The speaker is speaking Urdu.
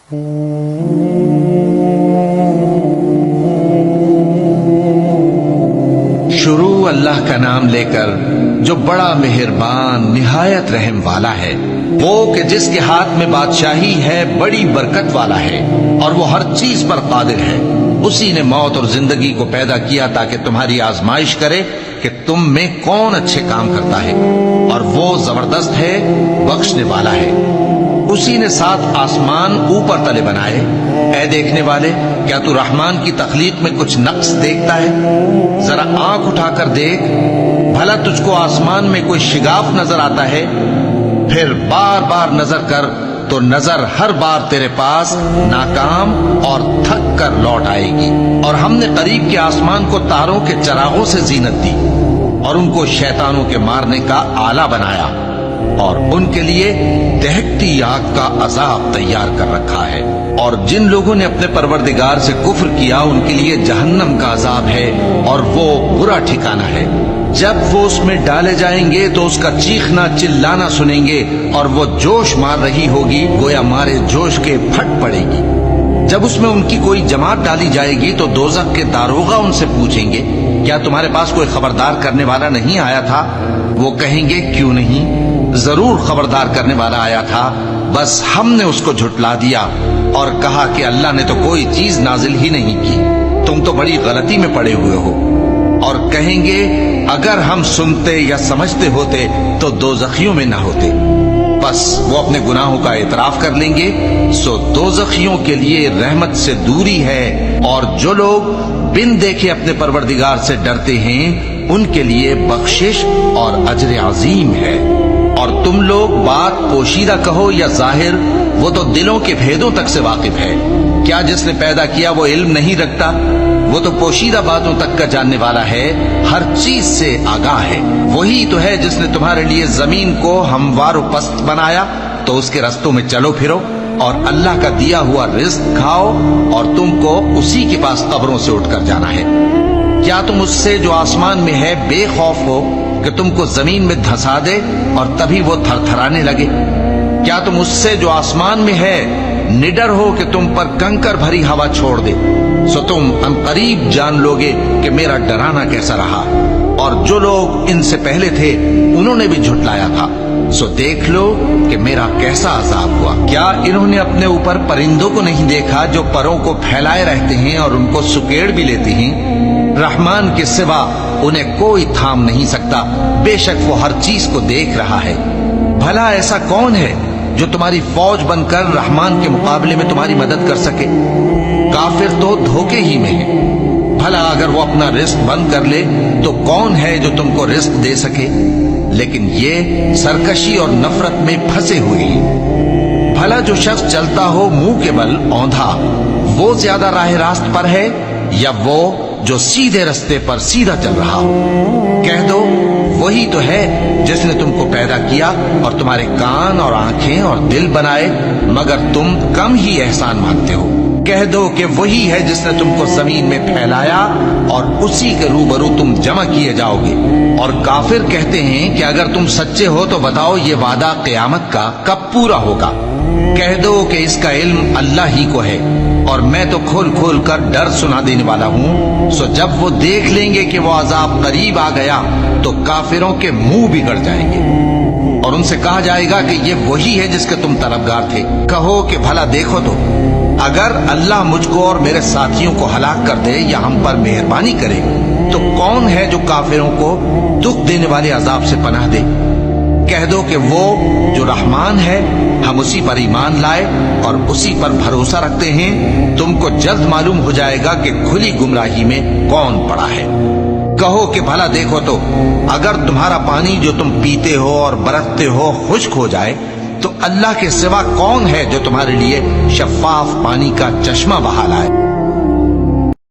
شروع اللہ کا نام لے کر جو بڑا مہربان نہایت رحم والا ہے، وہ کہ جس کے ہاتھ میں بادشاہی ہے، بڑی برکت والا ہے اور وہ ہر چیز پر قادر ہے۔ اسی نے موت اور زندگی کو پیدا کیا تاکہ تمہاری آزمائش کرے کہ تم میں کون اچھے کام کرتا ہے، اور وہ زبردست ہے، بخشنے والا ہے۔ اسی نے 7 آسمان اوپر تلے بنائے۔ اے دیکھنے والے، کیا تو رحمان کی تخلیق میں کچھ نقص دیکھتا ہے؟ ذرا آنکھ اٹھا کر دیکھ، بھلا تجھ کو آسمان میں کوئی شگاف نظر آتا ہے؟ پھر بار بار نظر کر تو نظر ہر بار تیرے پاس ناکام اور تھک کر لوٹ آئے گی۔ اور ہم نے قریب کے آسمان کو تاروں کے چراغوں سے زینت دی اور ان کو شیطانوں کے مارنے کا آلہ بنایا، اور ان کے لیے دہکتی آگ کا عذاب تیار کر رکھا ہے۔ اور جن لوگوں نے اپنے پروردگار سے کفر کیا، ان کے لیے جہنم کا عذاب ہے اور وہ برا ٹھکانہ ہے۔ جب وہ اس میں ڈالے جائیں گے تو اس کا چیخنا چلانا سنیں گے، اور وہ جوش مار رہی ہوگی، گویا مارے جوش کے پھٹ پڑے گی۔ جب اس میں ان کی کوئی جماعت ڈالی جائے گی تو دوزخ کے داروغہ ان سے پوچھیں گے، کیا تمہارے پاس کوئی خبردار کرنے والا نہیں آیا تھا؟ وہ کہیں گے، کیوں نہیں، ضرور خبردار کرنے والا آیا تھا، بس ہم نے اس کو جھٹلا دیا اور کہا کہ اللہ نے تو کوئی چیز نازل ہی نہیں کی، تم تو بڑی غلطی میں پڑے ہوئے ہو۔ اور کہیں گے، اگر ہم سنتے یا سمجھتے ہوتے تو دوزخیوں میں نہ ہوتے۔ بس وہ اپنے گناہوں کا اعتراف کر لیں گے، سو دوزخیوں کے لیے رحمت سے دوری ہے، اور جو لوگ بن دیکھے اپنے پروردگار سے ڈرتے ہیں، ان کے لیے بخشش اور اجر عظیم ہے۔ اور تم لوگ بات پوشیدہ کہو یا ظاہر، وہ تو دلوں کے بھیدوں تک سے واقف ہے۔ کیا جس نے پیدا کیا وہ علم نہیں رکھتا؟ وہ تو پوشیدہ باتوں تک کا جاننے والا ہے، ہر چیز سے آگاہ ہے۔ وہی تو ہے جس نے تمہارے لیے زمین کو ہموار و پست بنایا، تو اس کے رستوں میں چلو پھرو، اور اللہ کا دیا ہوا رزق کھاؤ، اور تم کو اسی کے پاس قبروں سے اٹھ کر جانا ہے۔ کیا تم اس سے جو آسمان میں ہے بے خوف ہو کہ تم کو زمین میں دھسا دے اور تبھی وہ تھر تھرانے لگے؟ کیا تم اس سے جو آسمان میں ہے نڈر ہو کہ تم پر کنکر بھری ہوا چھوڑ دے؟ سو تم ان قریب جان لوگے کہ میرا ڈرانا کیسا رہا۔ اور جو لوگ ان سے پہلے تھے انہوں نے بھی جھٹلایا تھا، سو دیکھ لو کہ میرا کیسا عذاب ہوا۔ کیا انہوں نے اپنے اوپر پرندوں کو نہیں دیکھا جو پروں کو پھیلائے رہتے ہیں اور ان کو سکیڑ بھی لیتے ہیں؟ رحمان کے سوا انہیں کوئی تھام نہیں سکتا، بے شک وہ ہر چیز کو دیکھ رہا ہے۔ بھلا ایسا کون ہے جو تمہاری فوج بن کر رحمان کے مقابلے میں تمہاری مدد کر سکے؟ کافر تو دھوکے ہی میں ہے۔ بھلا اگر وہ اپنا رزق بند کر لے تو کون ہے جو تم کو رزق دے سکے؟ لیکن یہ سرکشی اور نفرت میں پھنسے ہوئے ہیں۔ بھلا جو شخص چلتا ہو منہ کے بل اوندھا، وہ زیادہ راہ راست پر ہے یا وہ جو سیدھے رستے پر سیدھا چل رہا ہو؟ کہہ دو، وہی تو ہے جس نے تم کو پیدا کیا اور تمہارے کان اور آنکھیں اور دل بنائے، مگر تم کم ہی احسان مانگتے ہو۔ کہہ دو کہ وہی ہے جس نے تم کو زمین میں پھیلایا اور اسی کے روبرو تم جمع کیے جاؤ گے۔ اور کافر کہتے ہیں کہ اگر تم سچے ہو تو بتاؤ یہ وعدہ قیامت کا کب پورا ہوگا؟ کہہ دو کہ اس کا علم اللہ ہی کو ہے، اور میں تو کھول کھول کر ڈر سنا دینے والا ہوں۔ سو جب وہ دیکھ لیں گے کہ وہ عذاب قریب آ گیا تو کافروں کے منہ بگڑ جائیں گے، اور ان سے کہا جائے گا کہ یہ وہی ہے جس کے تم طلبگار تھے۔ کہو کہ بھلا دیکھو تو، اگر اللہ مجھ کو اور میرے ساتھیوں کو ہلاک کر دے یا ہم پر مہربانی کرے تو کون ہے جو کافروں کو دکھ دینے والے عذاب سے پناہ دے؟ کہہ دو کہ وہ جو رحمان ہے، ہم اسی پر ایمان لائے اور اسی پر بھروسہ رکھتے ہیں۔ تم کو جلد معلوم ہو جائے گا کہ کھلی گمراہی میں کون پڑا ہے۔ کہو کہ بھلا دیکھو تو، اگر تمہارا پانی جو تم پیتے ہو اور برتتے ہو خشک ہو جائے تو اللہ کے سوا کون ہے جو تمہارے لیے شفاف پانی کا چشمہ بہا لائے؟